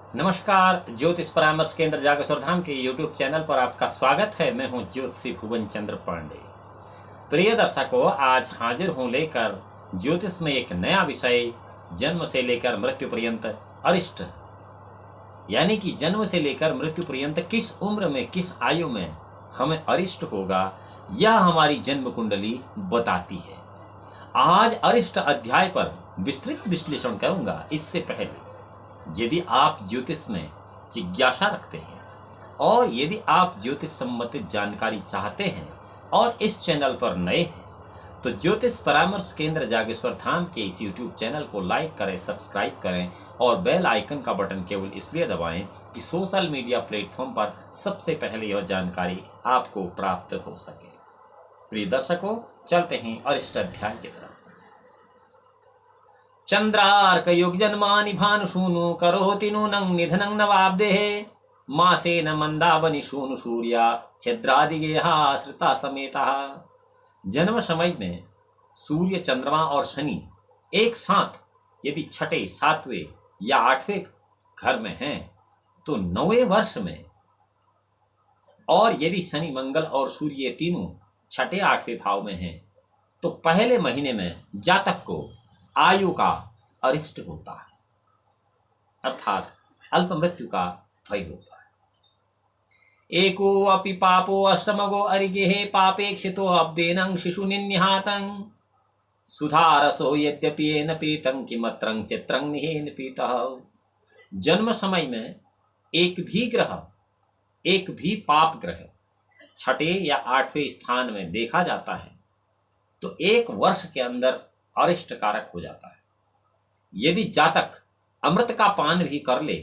नमस्कार, ज्योतिष परामर्श केंद्र जागेश्वर धाम के YouTube चैनल पर आपका स्वागत है। मैं हूं ज्योतिषी भुवन चंद्र पांडे। प्रिय दर्शकों, आज हाजिर हूं लेकर ज्योतिष में एक नया विषय, जन्म से लेकर मृत्यु पर्यंत अरिष्ट, यानी कि जन्म से लेकर मृत्यु पर्यंत किस उम्र में, किस आयु में हमें अरिष्ट होगा, यह हमारी जन्म कुंडली बताती है। आज अरिष्ट अध्याय पर विस्तृत विश्लेषण करूंगा। इससे पहले यदि आप ज्योतिष में जिज्ञासा रखते हैं और यदि आप ज्योतिष संबंधित जानकारी चाहते हैं और इस चैनल पर नए हैं, तो ज्योतिष परामर्श केंद्र जागेश्वर धाम के इस YouTube चैनल को लाइक करें, सब्सक्राइब करें और बेल आइकन का बटन केवल इसलिए दबाएं कि सोशल मीडिया प्लेटफॉर्म पर सबसे पहले यह जानकारी आपको प्राप्त हो सके। प्रिय दर्शकों, चलते हैं अरिष्ट अध्याय की तरफ। चंद्रार्क युग जन्मानि भानुषूनु करोति नूनं निधनं नवाब्देः मासेन मंदावनि शूनु सूर्या छिद्रादिगेहा श्रिता समेतः। जन्म समय में सूर्य, चंद्रमा और शनि एक साथ यदि छठे, सातवें या आठवें घर में हैं तो 9वें वर्ष में, और यदि शनि, मंगल और सूर्य ये तीनों छठे, आठवें भाव में हैं तो पहले महीने में जातक को आयु का अरिष्ट होता है, अर्थात अल्प मृत्यु का भय होता है। एको अपि पापो अष्टमगो अरिगेहे पापेक्षितो अब्देनं शिशु निन्निहातं सुधारसो यद्यपि येन पीतं किमत्रं चित्रं निहेन पीतः। जन्म समय में एक भी ग्रह, एक भी पाप ग्रह छठे या आठवें स्थान में देखा जाता है तो एक वर्ष के अंदर अरिष्ट कारक हो जाता है। यदि जातक अमृत का पान भी कर ले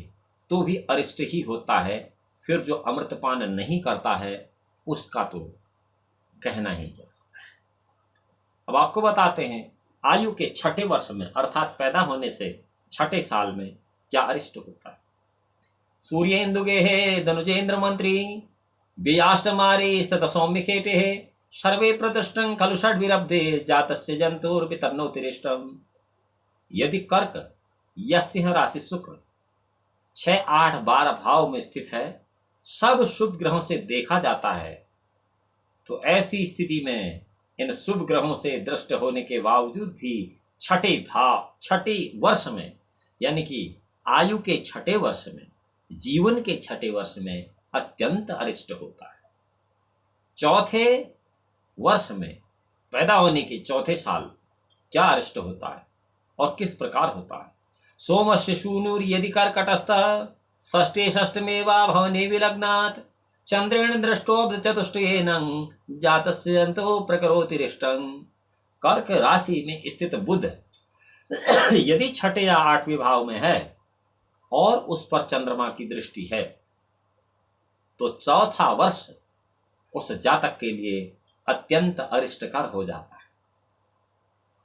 तो भी अरिष्ट ही होता है। फिर जो अमृत पान नहीं करता है उसका तो कहना ही क्या। अब आपको बताते हैं आयु के छठे वर्ष में, अर्थात पैदा होने से छठे साल में क्या अरिष्ट होता है। सूर्येन्दुगेहे धनुजेन्द्र मंत्री व्ययाष्टमारे स्थित सौम्यखेटे सर्वे प्रतिष्ठं खलु षड्विरब्धे जातस्य जंतुर्वितन्नोतिरिष्टम्। यदि कर्क या सिंह राशि शुक्र 6, 8, 12 भाव में स्थित है, सब शुभ ग्रहों से देखा जाता है, तो ऐसी स्थिति में इन शुभ ग्रहों से दृष्ट होने के बावजूद भी छठे वर्ष में, यानी कि आयु के छठे वर्ष में, जीवन के छठे वर्ष में अत्यंत अरिष्ट होता है। चौथे वर्ष में, पैदा होने के चौथे साल क्या अरिष्ट होता है और किस प्रकार होता है। सोमस्य शूनुर यदि कर्कटस्थः षष्ठे षष्ठमे वा भवने विलग्नात् चंद्रेण दृष्टोऽब्ध चतुष्टयेनं जातस्य जन्तु प्रकरोति रिष्टं। कर्क राशि में स्थित बुध यदि छठे या आठवें भाव में है और उस पर चंद्रमा की दृष्टि है तो चौथा वर्ष उस जातक के लिए अत्यंत अरिष्टकर हो जाता है।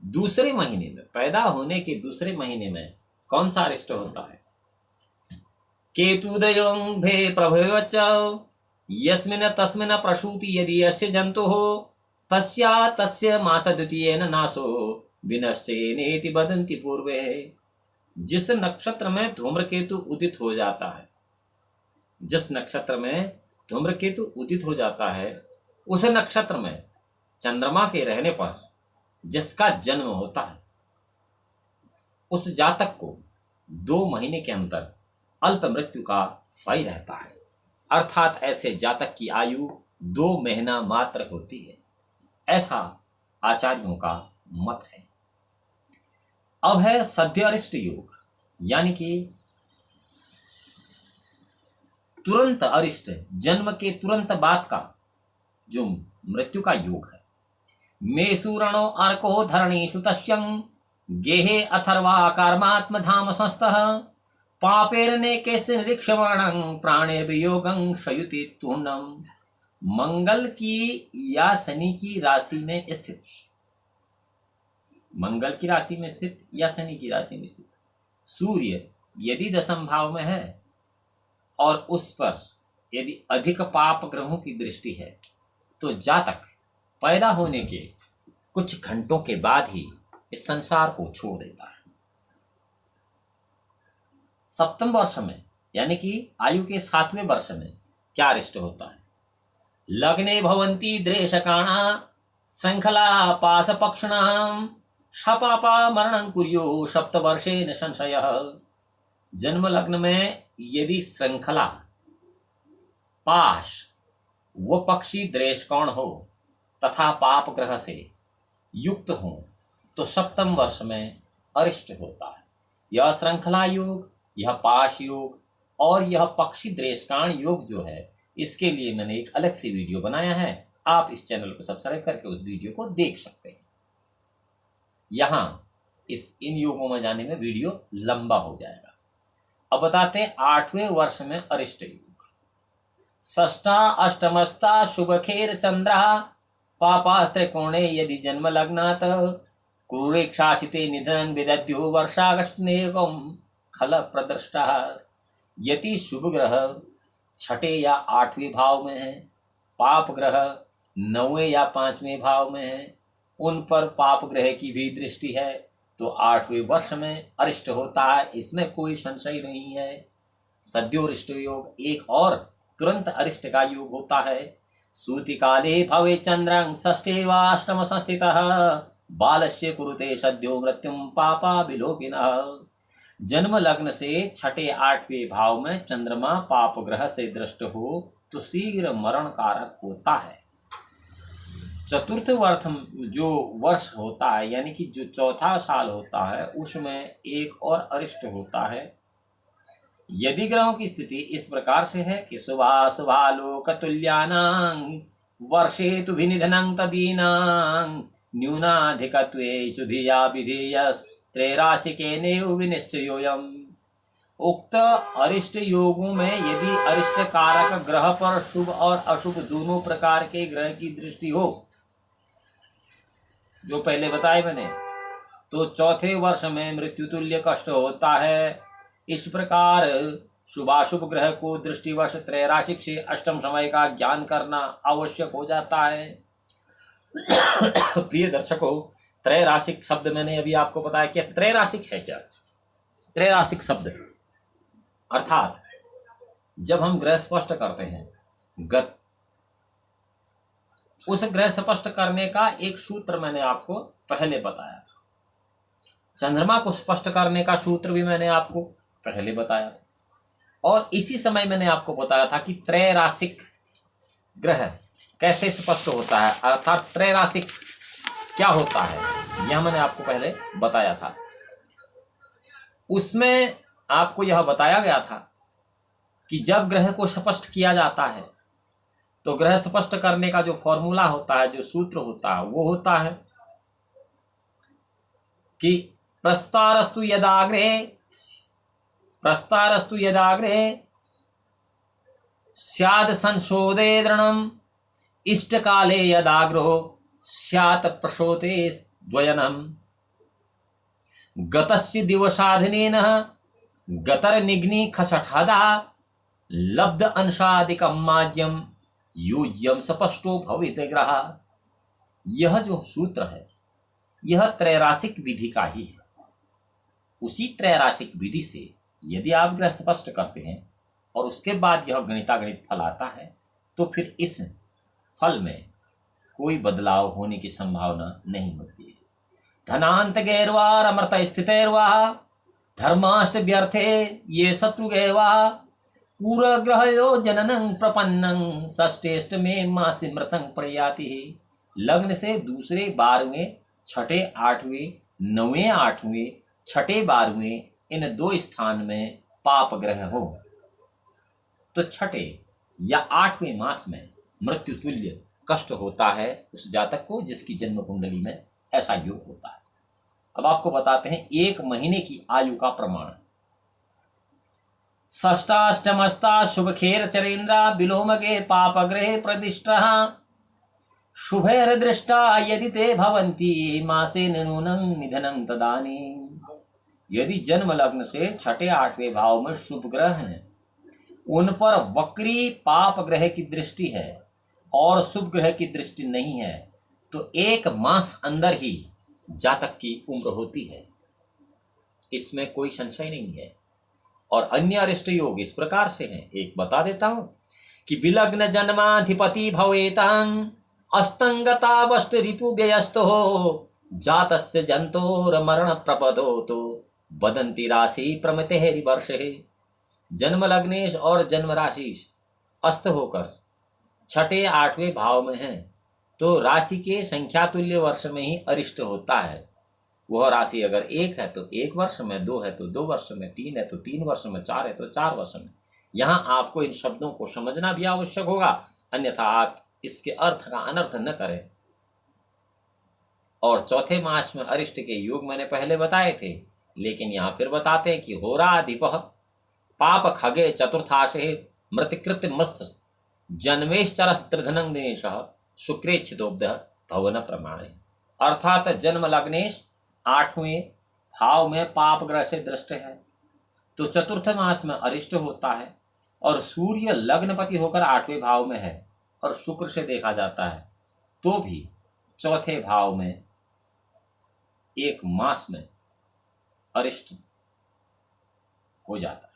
दूसरे महीने में, पैदा होने के दूसरे महीने में कौन सा अरिष्ट होता है। केतुदयं भे प्रभवच यस्मिन् तस्मिन् प्रसूति यदि यस्य जन्तुः तस्या तस्य मास द्वितीयेन नाशो विनश्चेनेति वदन्ति पूर्वे। जिस नक्षत्र में धूम्रकेतु उदित हो जाता है, जिस नक्षत्र में धूम्रकेतु उदित हो जाता है, उस नक्षत्र में चंद्रमा के रहने पर जिसका जन्म होता है उस जातक को 2 महीने के अंदर अल्प मृत्यु का भय रहता है, अर्थात ऐसे जातक की आयु 2 महीना मात्र होती है, ऐसा आचार्यों का मत है। अब है सद्य अरिष्ट योग, यानी कि तुरंत अरिष्ट, जन्म के तुरंत बाद का जो मृत्यु का योग है। मेषुरणो अर्को धरणीषु तस्यं गेहे अथर्वा कर्मात्म धाम संस्थः पापेरने केस्य निरीक्षमाणं प्राणेर्वियोगं शयुति तूर्णम। मंगल की या शनि की राशि में स्थित, मंगल की राशि में स्थित या शनि की राशि में स्थित सूर्य यदि दशम भाव में है और उस पर यदि अधिक पाप ग्रहों की दृष्टि है तो जातक पैदा होने के कुछ घंटों के बाद ही इस संसार को छोड़ देता है। सप्तम वर्ष में यानी कि आयु के 7वें वर्ष में क्या अरिष्ट होता है। लग्ने भवन्ति द्रेषकाणा श्रृंखला पाश पक्षिणाम शपापा मरणं कुर्यो सप्तवर्षेण संशयः। जन्म लग्न में यदि श्रृंखला पाश वो पक्षी द्रेषकोण हो तथा पाप ग्रह से युक्त हो तो सप्तम वर्ष में अरिष्ट होता है। यह श्रृंखला योग, यह पाश योग और यह पक्षी द्रेषकाण योग जो है, इसके लिए मैंने एक अलग से वीडियो बनाया है। आप इस चैनल को सब्सक्राइब करके उस वीडियो को देख सकते हैं। यहाँ इन योगों में जाने में वीडियो लंबा हो जाएगा। अब बताते हैं 8वें वर्ष में अरिष्ट योग। षष्ठा अष्टमस्ता शुभ खेर चंद्रा पापास्त्र कोणे यदि जन्म लग्नात क्रूरेक्षासिते निधन विदद्यो वर्षागस्टनेकम खल प्रदृष्टा। यदि शुभ ग्रह 6ठे या 8वें भाव में है, पाप ग्रह 9वें या 5वें भाव में है, उन पर पाप ग्रह की भी दृष्टि है तो 8वें वर्ष में अरिष्ट होता है। इसमें कोई संशय नहीं है। सद्योरिष्ट योग एक और तुरंत अरिष्ट का योग होता है। सूति काले भवे चंद्रं षष्ठे वाष्टम संस्थितः बालस्य कुरुते सद्यो मृत्युम पापा विलोकिनः। जन्म लग्न से 6ठे 8वें भाव में चंद्रमा पाप ग्रह से दृष्ट हो तो शीघ्र मरण कारक होता है। चतुर्थ वर्ष जो वर्ष होता है, यानी कि जो चौथा साल होता है, उसमें एक और अरिष्ट होता है। यदि ग्रहों की स्थिति इस प्रकार से है कि शुभालोक तुल्यानां वर्षे तु विनिधनं तदीनां न्यूनाधिकत्वे सुधिया विधेयस त्रैराशिकेनेव विनिश्चयोऽयम्। उक्त अरिष्ट योगों में यदि अरिष्ट कारक ग्रह पर शुभ और अशुभ दोनों प्रकार के ग्रह की दृष्टि हो, जो पहले बताए मैंने, तो चौथे वर्ष में मृत्यु तुल्य कष्ट होता है। इस प्रकार शुभाशुभ ग्रह को दृष्टिवश त्रैराशिक से अष्टम समय का ज्ञान करना आवश्यक हो जाता है। प्रिय दर्शकों, त्रैराशिक शब्द मैंने अभी आपको बताया कि त्रैराशिक है क्या। त्रैराशिक शब्द अर्थात जब हम ग्रह स्पष्ट करते हैं, उस ग्रह स्पष्ट करने का एक सूत्र मैंने आपको पहले बताया था। चंद्रमा को स्पष्ट करने का सूत्र भी मैंने आपको पहले बताया था। और इसी समय मैंने आपको बताया था कि त्रैराशिक ग्रह कैसे स्पष्ट होता है, अर्थात त्रैराशिक क्या होता है, यह मैंने आपको पहले बताया था। उसमें आपको यह बताया गया था कि जब ग्रह को स्पष्ट किया जाता है तो ग्रह स्पष्ट करने का जो फॉर्मूला होता है, जो सूत्र होता है, वो होता है कि प्रस्तारस्तु यदाग्रे स्याद संशोधे दृढ़म इष्टकाले यदाग्रहो स्यात् प्रशोते द्वयनम गतस्य दिवसाधनेन गतर्निग्नि खसठदा लब्ध अंशादिकम माज्यम युज्यम स्पष्टो भवित ग्रह। यह जो सूत्र है, यह त्रैराशिक विधि का ही है। उसी त्रैराशिक विधि से यदि आप ग्रह स्पष्ट करते हैं और उसके बाद यह गणितागणित फल आता है तो फिर इस फल में कोई बदलाव होने की संभावना नहीं होती है। धनांत गैरवार अमृत स्थितैर्वा धर्माष्ट व्यर्थे ये शत्रुगैवा पूर्वग्रहयो जननं प्रपन्नं षष्ठेष्ट में मासी मृतं प्रयाति। लग्न से दूसरे 12वें, 6ठे 8वें, 9वें 8वें, 6ठे 12वें इन दो स्थान में पाप ग्रह हो तो 6ठे या 8वें मास में मृत्यु तुल्य कष्ट होता है उस जातक को जिसकी जन्म कुंडली में ऐसा योग होता है। अब आपको बताते हैं 1 महीने की आयु का प्रमाण। षष्ठाष्टमस्ता शुभ खेर चरेन्द्रा विलोमगे पाप ग्रहे प्रतिष्ठा शुभैर्दृष्टा यदि ते भवन्ति मासे नूनं निधनं तदानीं। यदि जन्म लग्न से 6ठे 8वें भाव में शुभ ग्रह हैं, उन पर वक्री पाप ग्रह की दृष्टि है और शुभ ग्रह की दृष्टि नहीं है तो 1 मास अंदर ही जातक की उम्र होती है। इसमें कोई संशय नहीं है। और अन्य अरिष्ट योग इस प्रकार से हैं, एक बता देता हूं कि विलग्न जन्माधिपति भवेतां अस्तंगतावष्ट रिपु व्ययस्तो जातस्य जंतोर मरण प्रपदो तो बदंती राशि प्रमते वर्षे। जन्म लग्नेश और जन्म राशि अस्त होकर छठे आठवें भाव में है तो राशि के संख्या तुल्य वर्ष में ही अरिष्ट होता है। वह राशि अगर 1 है तो 1 वर्ष में, 2 है तो 2 वर्ष में, 3 है तो 3 वर्ष में, 4 है तो 4 वर्ष में। यहाँ आपको इन शब्दों को समझना भी आवश्यक होगा, अन्यथा आप इसके अर्थ का अनर्थ न करें। और चौथे मास में अरिष्ट के योग मैंने पहले बताए थे, लेकिन यहाँ फिर बताते हैं कि होराधिप पाप खगे चतुर्थाशे मृतकृत मत्स्य जन्मेश्चर त्रिधनं दिनेश शुक्रेच्छिदोब्ध भवन प्रमाण। अर्थात जन्म लग्नेश 8वें भाव में पाप ग्रह से दृष्ट है तो चतुर्थ मास में अरिष्ट होता है, और सूर्य लग्नपति होकर 8वें भाव में है और शुक्र से देखा जाता है तो भी चौथे भाव में एक मास में अरिष्ट हो जाता है।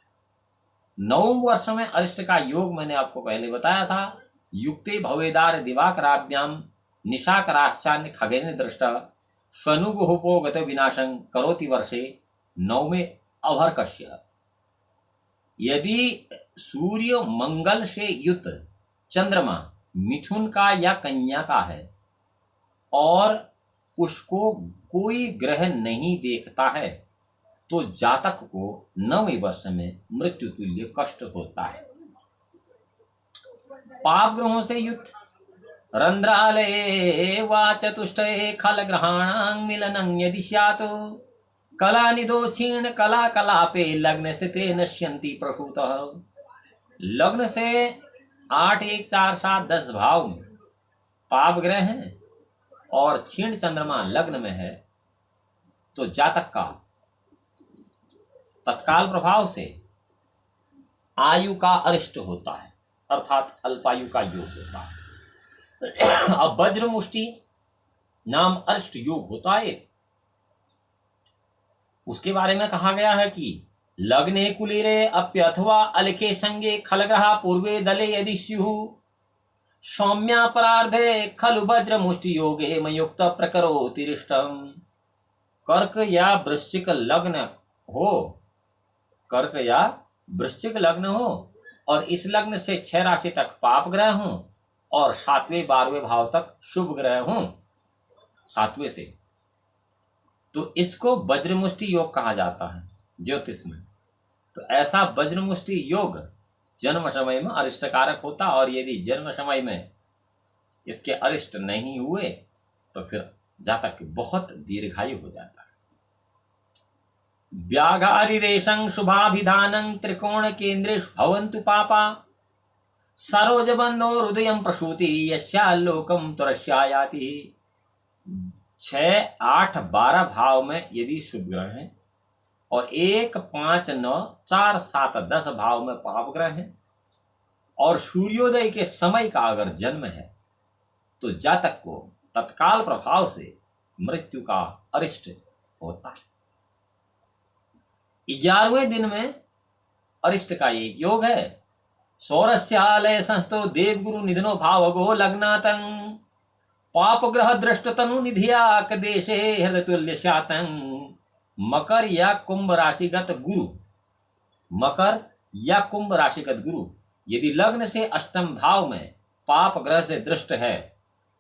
9वें वर्ष में अरिष्ट का योग मैंने आपको पहले बताया था, युक्ते भवेदार दिवाकराभ्याम निशाकराश्चान्य खगेन दृष्टा स्वनुगुहोपोगत विनाशं करोति वर्षे 9वें अभर्कस्य। यदि सूर्य मंगल से युक्त चंद्रमा मिथुन का या कन्या का है और उसको कोई ग्रह नहीं देखता है तो जातक को 9वें वर्ष में मृत्यु तुल्य कष्ट होता है। पाप ग्रहों से युक्त रंध्रालये वा चतुष्टये खल ग्रहाणां मिलनं यदि स्यात् कला निधो क्षीण कला कलापे लग्न स्थिते नश्यन्ति प्रसूतः। लग्न से 8, 1, 4, 7, 10 भाव में पाप ग्रह हैं और क्षीण चंद्रमा लग्न में है तो जातक का तत्काल प्रभाव से आयु का अरिष्ट होता है, अर्थात अल्पायु का योग होता है। अब वज्र मुष्टि नाम अरिष्ट योग होता है, उसके बारे में कहा गया है कि लग्ने कुलीरे अप्य अथवा अलखे संगे खलग्रहा पूर्वे दले यदि स्युः सौम्या परार्धे खलु वज्र मुष्टि योगे मयुक्त प्रकरोति रिष्टम्। कर्क या वृश्चिक लग्न हो, कर्क या वृश्चिक लग्न हो और इस लग्न से 6 राशि तक पाप ग्रह हों और 7वें 12वें भाव तक शुभ ग्रह हों 7वें से, तो इसको वज्रमुष्टि योग कहा जाता है ज्योतिष में। तो ऐसा वज्रमुष्टि योग जन्म समय में अरिष्ट कारक होता, और यदि जन्म समय में इसके अरिष्ट नहीं हुए तो फिर जातक बहुत दीर्घायु हो जाता है। व्याघारिरेशं शुभाभिधानं त्रिकोण केंद्रेषु भवन्तु पापा सरोजबंधो हृदयं प्रसूति यस्यालोकं तुरस्यायाति। 6, 8, 12 भाव में यदि शुभ ग्रह हैं और 1, 5, 9, 4, 7, 10 भाव में पाप ग्रह हैं और सूर्योदय के समय का अगर जन्म है तो जातक को तत्काल प्रभाव से मृत्यु का अरिष्ट होता है। 11वें दिन में अरिष्ट का एक योग है, सौरस्यालय संस्थो देवगुरु निधनो भावगो लग्नातं पाप ग्रह दृष्ट तनु निधियाक देशे हृदय तुल्य शातं। मकर या कुंभ राशिगत गुरु, मकर या कुंभ राशिगत गुरु यदि लग्न से अष्टम भाव में पाप ग्रह से दृष्ट है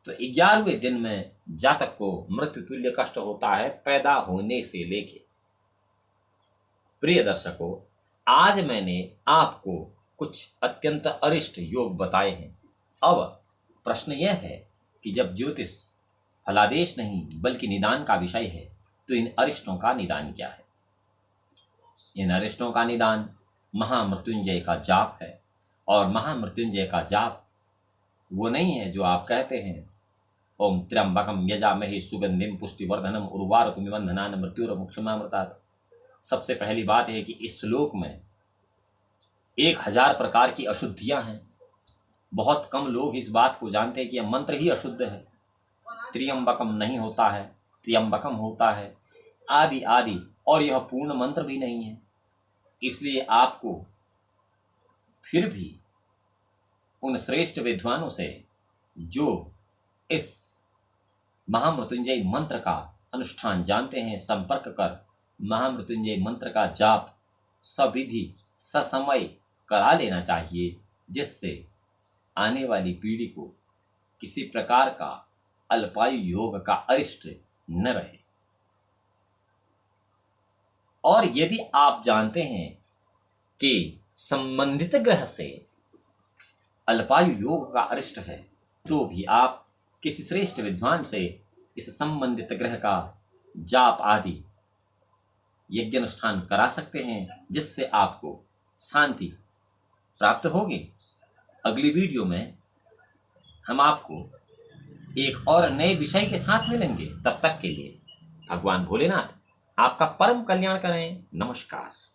तो 11वें दिन में जातक को मृत्यु तुल्य कष्ट होता है पैदा होने से लेके। प्रिय दर्शकों, आज मैंने आपको कुछ अत्यंत अरिष्ट योग बताए हैं। अब प्रश्न यह है कि जब ज्योतिष फलादेश नहीं बल्कि निदान का विषय है तो इन अरिष्टों का निदान क्या है? इन अरिष्टों का निदान महामृत्युंजय का जाप है, और महामृत्युंजय का जाप वो नहीं है जो आप कहते हैं ओम त्र्यंबकम यजामहे सुगंधिम पुष्टिवर्धनम उर्वारुकमिव बंधनान मृत्युर्मुक्षमामृतात्। सबसे पहली बात है कि इस श्लोक में 1000 प्रकार की अशुद्धियां हैं। बहुत कम लोग इस बात को जानते हैं कि यह मंत्र ही अशुद्ध है। त्र्यंबकम नहीं होता है, त्र्यंबकम होता है, आदि आदि, और यह पूर्ण मंत्र भी नहीं है। इसलिए आपको फिर भी उन श्रेष्ठ विद्वानों से जो इस महामृत्युंजय मंत्र का अनुष्ठान जानते हैं संपर्क कर महामृत्युंजय मंत्र का जाप सविधि ससमय करा लेना चाहिए, जिससे आने वाली पीढ़ी को किसी प्रकार का अल्पायु योग का अरिष्ट न रहे। और यदि आप जानते हैं कि संबंधित ग्रह से अल्पायु योग का अरिष्ट है, तो भी आप किसी श्रेष्ठ विद्वान से इस संबंधित ग्रह का जाप आदि यज्ञ अनुष्ठान करा सकते हैं, जिससे आपको शांति प्राप्त होगी। अगली वीडियो में हम आपको एक और नए विषय के साथ मिलेंगे। तब तक के लिए भगवान भोलेनाथ आपका परम कल्याण करें। नमस्कार।